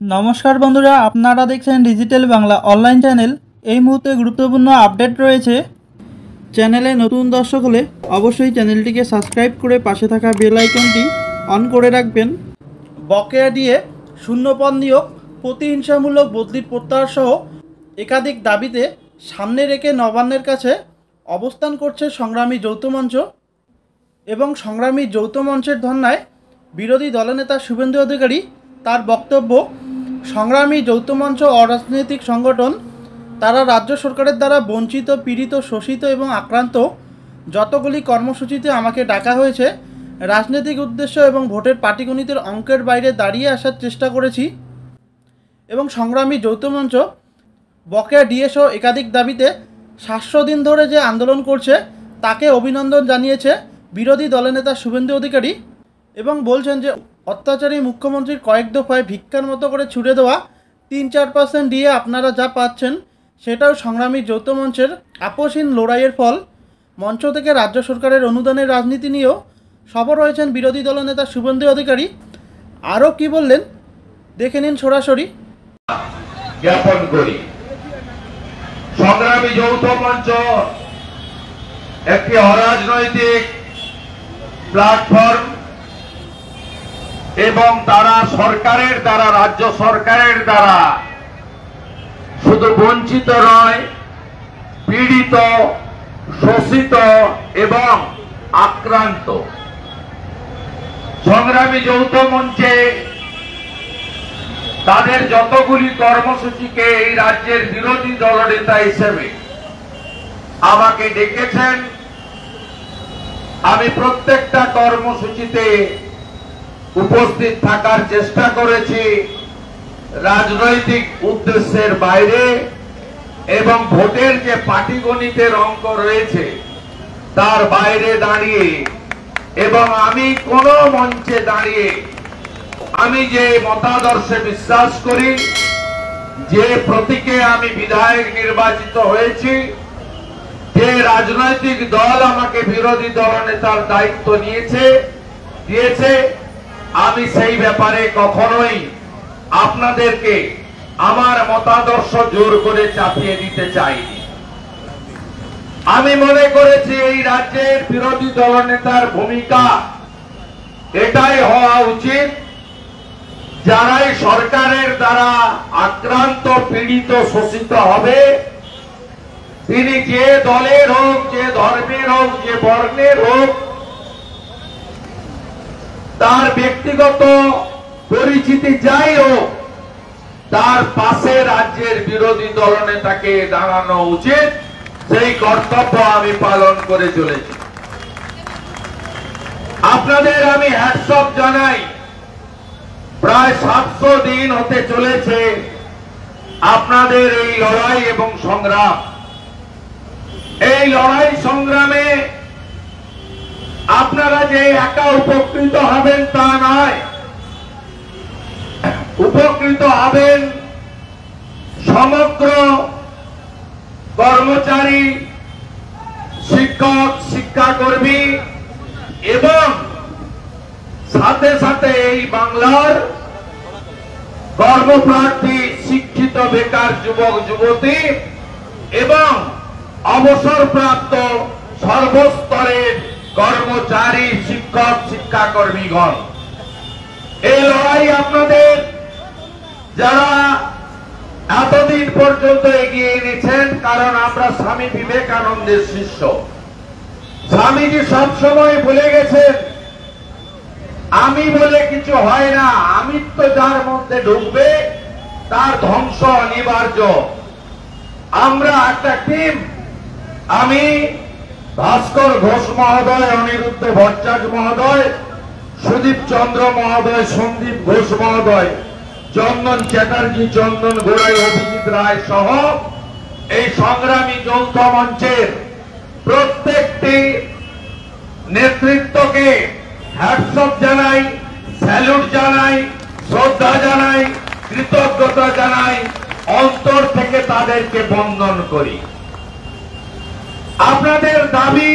নমস্কার বন্ধুরা, আপনারা দেখছেন ডিজিটাল বাংলা অনলাইন চ্যানেল। এই মুহূর্তে গুরুত্বপূর্ণ আপডেট রয়েছে। চ্যানেলে নতুন দর্শক হলে অবশ্যই চ্যানেলটিকে সাবস্ক্রাইব করে পাশে থাকা বেল আইকনটি অন করে রাখবেন। বকেয়া দিয়ে শূন্যপদ নিয়োগ, প্রতিহিংসামূলক বদলির প্রত্যাহার সহ একাধিক দাবিতে সামনে রেখে নবান্নের কাছে অবস্থান করছে সংগ্রামী যৌথ মঞ্চ। এবং সংগ্রামী যৌথ মঞ্চের ধর্নায় বিরোধী দলনেতা শুভেন্দু অধিকারী তার বক্তব্য, সংগ্রামী যৌথ মঞ্চ অরাজনৈতিক সংগঠন। তারা রাজ্য সরকারের দ্বারা বঞ্চিত, পীড়িত, শোষিত এবং আক্রান্ত যতগুলি কর্মসূচিতে আমাকে ডাকা হয়েছে, রাজনৈতিক উদ্দেশ্য এবং ভোটের পাটিগণিতের অঙ্কের বাইরে দাঁড়িয়ে আসার চেষ্টা করেছি। এবং সংগ্রামী যৌথ মঞ্চ বকেয়া ডিএসও একাধিক দাবিতে 700 দিন ধরে যে আন্দোলন করছে তাকে অভিনন্দন জানিয়েছে বিরোধী দলনেতা শুভেন্দু অধিকারী। এবং বলছেন যে অত্যাচারী মুখ্যমন্ত্রীর কয়েক দফায় ভিক্ষার মতো করে ছুড়ে দেওয়া 3-4% দিয়ে আপনারা যা পাচ্ছেন সেটাও সংগ্রামী যৌথ মঞ্চের আপোষহীন লড়াইয়ের ফল। মঞ্চ থেকে রাজ্য সরকারের অনুদানের রাজনীতি নিয়েও সফল হয়েছেন বিরোধী দলনেতা শুভেন্দু অধিকারী। আরও কি বললেন দেখে নিন সরাসরি। জ্ঞাপন করি, সংগ্রামী যৌথ মঞ্চ একটি অরাজনৈতিক প্ল্যাটফর্ম এবং তারা সরকারের দ্বারা, রাজ্য সরকারের দ্বারা শুধু বঞ্চিত নয়, পীড়িত, শোষিত এবং আক্রান্ত। সংগ্রামী যৌথ মঞ্চে তাদের যতগুলি কর্মসূচিকে এই রাজ্যের বিরোধী দলনেতা হিসেবে আমাকে ডেকেছেন, আমি প্রত্যেকটা কর্মসূচিতে উপস্থিত থাকার চেষ্টা করেছি, রাজনৈতিক উদ্দেশ্যের বাইরে এবং ভোটের যে পাটিগণিতের অঙ্ক রয়েছে তার বাইরে দাঁড়িয়ে। এবং আমি কোন মঞ্চে দাঁড়িয়ে আমি যে মতাদর্শে বিশ্বাস করি, যে প্রতীকে আমি বিধায়ক নির্বাচিত হয়েছি, যে রাজনৈতিক দল আমাকে বিরোধী দলনেতার দায়িত্ব দিয়েছে, আমি সেই ব্যাপারে কখনোই আপনাদেরকে আমার মতাদর্শ জোর করে চাপিয়ে দিতে চাইনি। আমি মনে করেছি এই রাজ্যের বিরোধী দলনেতার ভূমিকা এটাই হওয়া উচিত, যারাই সরকারের দ্বারা আক্রান্ত, পীড়িত, শোষিত হবে, তিনি যে দলের হোক, যে ধর্মের হোক, যে বর্ণের হোক, তার ব্যক্তিগত পরিচিতি যাই হোক, তার পাশে রাজ্যের বিরোধী দলনেতাকে দাঁড়ানো উচিত। সেই কর্তব্য আমি পালন করে চলেছি। আপনাদের আমি হ্যাটস অফ জানাই। প্রায় 700 দিন হতে চলেছে আপনাদের এই লড়াই এবং সংগ্রাম। এই লড়াই সংগ্রামে আপনারা যে একা উপকৃত হবেন তা নয়, উপকৃত হবেন সমগ্র কর্মচারী, শিক্ষক, শিক্ষাকর্মী এবং সাথে সাথে এই বাংলার কর্মপ্রার্থী, শিক্ষিত, বেকার যুবক যুবতী এবং অবসরপ্রাপ্ত সর্বস্তরের কর্মচারী, শিক্ষক, শিক্ষাকর্মীগণ। এই লড়াই আপনাদের যারা এতদিন পর্যন্ত এগিয়ে এনেছেন, কারণ আমরা স্বামী বিবেকানন্দের শিষ্য। স্বামীজি সবসময় বলে গেছেন, আমি বলে কিছু হয় না, আমিত্ব যার মধ্যে ঢুকবে তার ধ্বংস অনিবার্য। আমরা একটা টিম, আমি, ভাস্কর ঘোষ মহোদয়, অনিরুদ্ধ ভট্টাচার্য মহোদয়, সুদীপ চন্দ্র মহোদয়, সন্দীপ ঘোষ মহোদয়, চন্দন চ্যাটার্জি, চন্দন গোড়াই, অভিজিৎ রায় সহ এই সংগ্রামী যৌথ মঞ্চের প্রত্যেকটি নেতৃত্বকে হ্যাটস অফ জানাই, স্যালুট জানাই, শ্রদ্ধা জানাই, কৃতজ্ঞতা জানাই, অন্তর থেকে তাদেরকে বন্দন করি। আপনাদের দাবি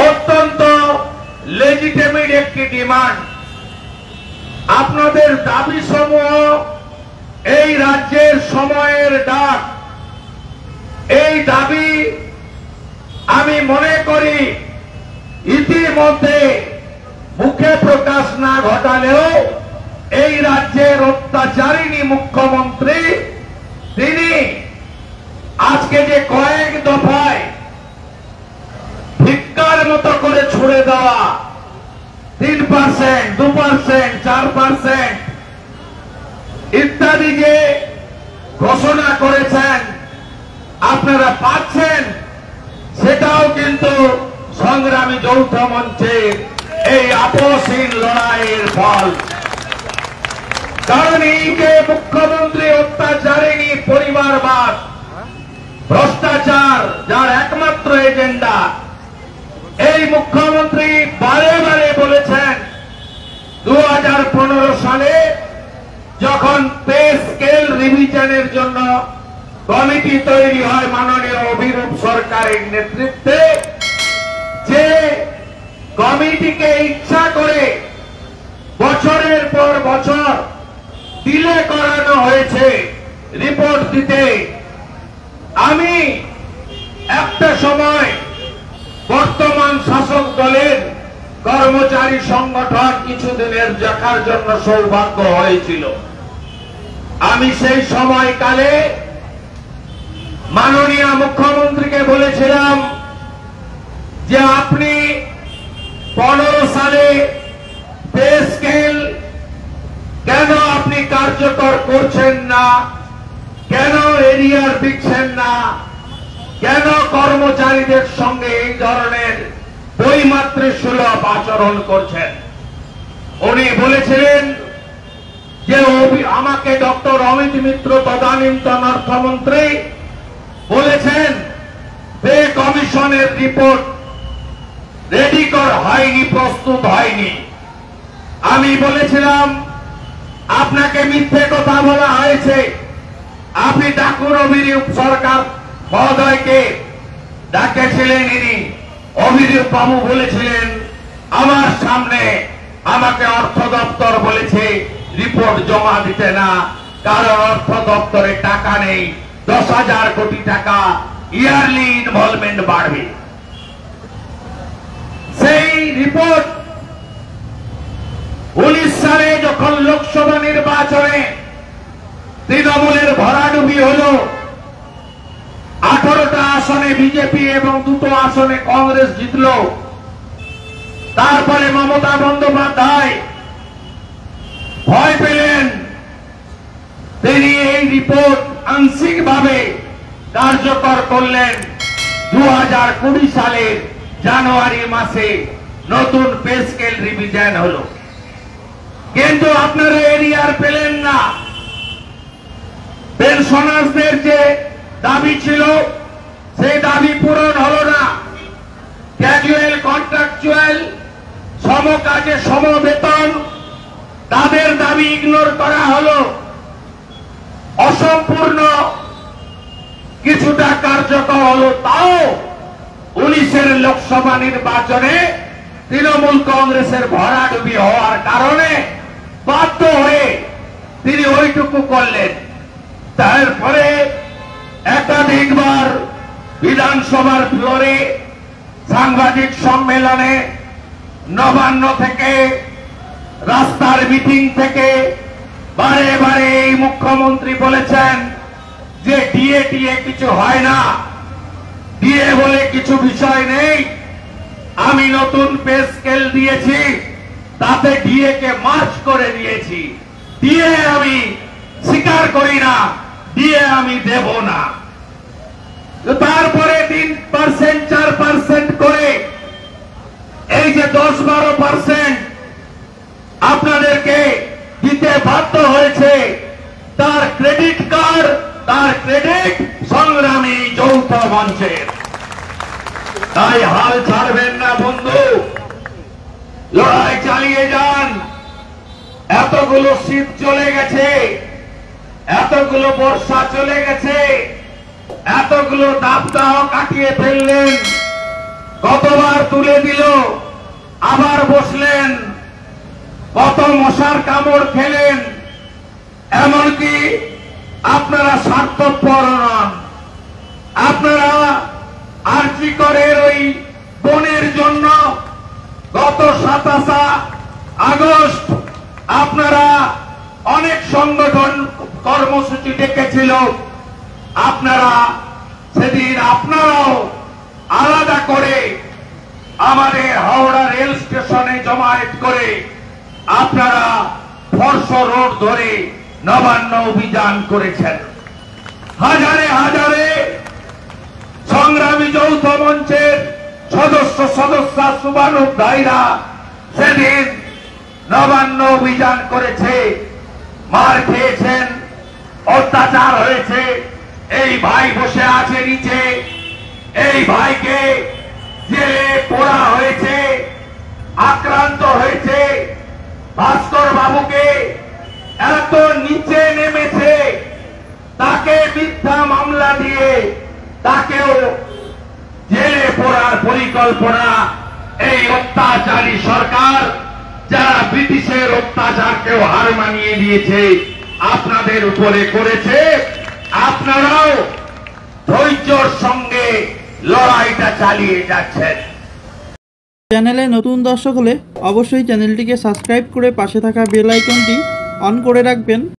অত্যন্ত লেজিটিমেট একটি ডিমান্ড। আপনাদের দাবি সমূহ এই রাজ্যের সময়ের ডাক। এই দাবি আমি মনে করি ইতিমধ্যে মুখে প্রকাশ না ঘটালেও এই রাজ্যের অত্যাচারিণী মুখ্যমন্ত্রী তিনি আজকে যে কয়েক দফায় ভিক্ষার মতো করে ছুড়ে দেওয়া 3%, 2%, 4% ইত্যাদি যে ঘোষণা করেছেন আপনারা পাচ্ছেন, সেটাও কিন্তু সংগ্রামী যৌথ মঞ্চের এই আপোষহীন লড়াইয়ের ফল। কারণ এই যে মুখ্যমন্ত্রী অত্যাচারিণী পরিবারবাদ, ভ্রষ্টাচার যার একমাত্র এজেন্ডা, এই মুখ্যমন্ত্রী বারে বারে বলেছেন 2015 সালে যখন পে স্কেল রিভিশনের জন্য কমিটি তৈরি হয় মাননীয় অভিরূপ সরকারের নেতৃত্বে, যে কমিটিকে ইচ্ছা করে বছরের পর বছর ডিলে করানো হয়েছে রিপোর্ট দিতে। আমি একটা সময় বর্তমান শাসক দলের কর্মচারী সংগঠন কিছুদিনের দেখার জন্য সৌভাগ্য হয়েছিল। আমি সেই সময়কালে মাননীয় মুখ্যমন্ত্রীকে বলেছিলাম যে আপনি 15 সালে পে স্কেল কেন আপনি কার্যকর করছেন না, কেন এরিয়ার দিচ্ছেন না, কেন কর্মচারীদের সঙ্গে এই ধরনের বৈমাতৃসুলভ আচরণ করছেন। উনি বলেছিলেন যে আমাকে ডক্টর অমিত মিত্র তদানীন্তন অর্থমন্ত্রী বলেছেন পে কমিশনের রিপোর্ট রেডি হয়নি, প্রস্তুত হয়নি। আমি বলেছিলাম আপনাকে মিথ্যে কথা বলা হয়েছে, আপনি ডাকুন অভিরূপ সরকার মহোদয়কে। ডাকেছিলেন ইনি, অভিরূপ বাবু বলেছিলেন আমার সামনে আমাকে অর্থ দপ্তর বলেছে রিপোর্ট জমা দিতে না, কারণ অর্থ দপ্তরে টাকা নেই, 10,000 কোটি টাকা ইয়ারলি ইনভলভমেন্ট বাড়বে। সেই রিপোর্ট 19 সালে যখন লোকসভা নির্বাচনে তৃণমূলের ভরাডুবি হল, 18টা আসনে বিজেপি এবং 2টো আসনে কংগ্রেস জিতল, তারপরে মমতা বন্দ্যোপাধ্যায় ভয় পেলেন, তিনি এই রিপোর্ট আংশিকভাবে কার্যকর করলেন। 2020 সালের জানুয়ারি মাসে নতুন পে স্কেল রিভিশন হলো, কিন্তু আপনারা এরিয়ার পেলেন না। পেনশনারদের যে দাবি ছিল সেই দাবি পূরণ হলো না। ক্যাজুয়াল, কন্ট্রাকচুয়াল, সমকাজে সমবেতন, তাদের দাবি ইগনোর করা হলো। অসম্পূর্ণ কিছুটা কার্যকর হলো, তাও 19-এর লোকসভা নির্বাচনে তৃণমূল কংগ্রেসের ভরাডুবি হওয়ার কারণে বাধ্য হয়ে তিনি ওইটুকু করলেন। তারপরে একাধিকবার বিধানসভার ফ্লোরে, সাংবাদিক সম্মেলনে, নবান্ন থেকে, রাস্তার মিটিং থেকে বারে বারে এই মুখ্যমন্ত্রী বলেছেন যে ডিএ কিছু হয় না, ডিএ বলে কিছু বিষয় নেই, আমি নতুন পে স্কেল দিয়েছি, তাতে ডিএ কে মার্চ করে দিয়েছি, ডিএ আমি স্বীকার করি না, ডিএ আমি দেব না। তারপরে 3%, 4% করে এই যে 10-12% আপনাদেরকে দিতে বাধ্য হয়েছে, তার ক্রেডিট কার্ড, তার ক্রেডিট সংগ্রামী যৌথ মঞ্চের। তাই হাল ছাড়বেন না বন্ধু, লড়াই চালিয়ে যান। এতগুলো শীত চলে গেছে, এতগুলো বর্ষা চলে গেছে, এতগুলো দাবদাহ কাটিয়ে ফেললেন, কতবার তুলে দিল, আবার বসলেন। কত মশার কামড় খেলেন, এমনকি আপনারা স্বার্থপর নন। আপনারা আরজি করের ওই বোনের জন্য গত 27 আগস্ট আপনারা অনেক সংগঠন কর্মসূচি ডেকেছিল। আপনারা সেদিন আপনারাও আলাদা করে আমাদের হাওড়া রেল স্টেশনে জমায়েত করে আপনারা ফর্শ রোড ধরে নবান্ন অভিযান করেছেন। হাজারে হাজারে সংগ্রামী যৌথ মঞ্চের সদস্য সুবানুক ভাইরা সেদিন নবান্ন অভিযান করেছে, মার খেয়েছেন, অত্যাচার হয়েছে। এই ভাই বসে আছে নিচে, এই ভাইকে জেলে পোড়া হয়েছে, আক্রান্ত হয়েছে। ভাস্কর বাবুকে এত নিচে নেমেছে, তাকে মিথ্যা মামলা দিয়ে তাকেও জেলে পোড়ার পরিকল্পনা এই অত্যাচারী সরকার, যারা ব্রিটিশের অত্যাচারকেও হার মানিয়ে দিয়েছে, আপনাদের উপরে করেছে। আপনারাও ধৈর্যের সঙ্গে লড়াইটা চালিয়ে যাচ্ছেন। চ্যানেলে নতুন দর্শক হলে অবশ্যই চ্যানেলটিকে সাবস্ক্রাইব করে পাশে থাকা বেল আইকনটি অন করে রাখবেন।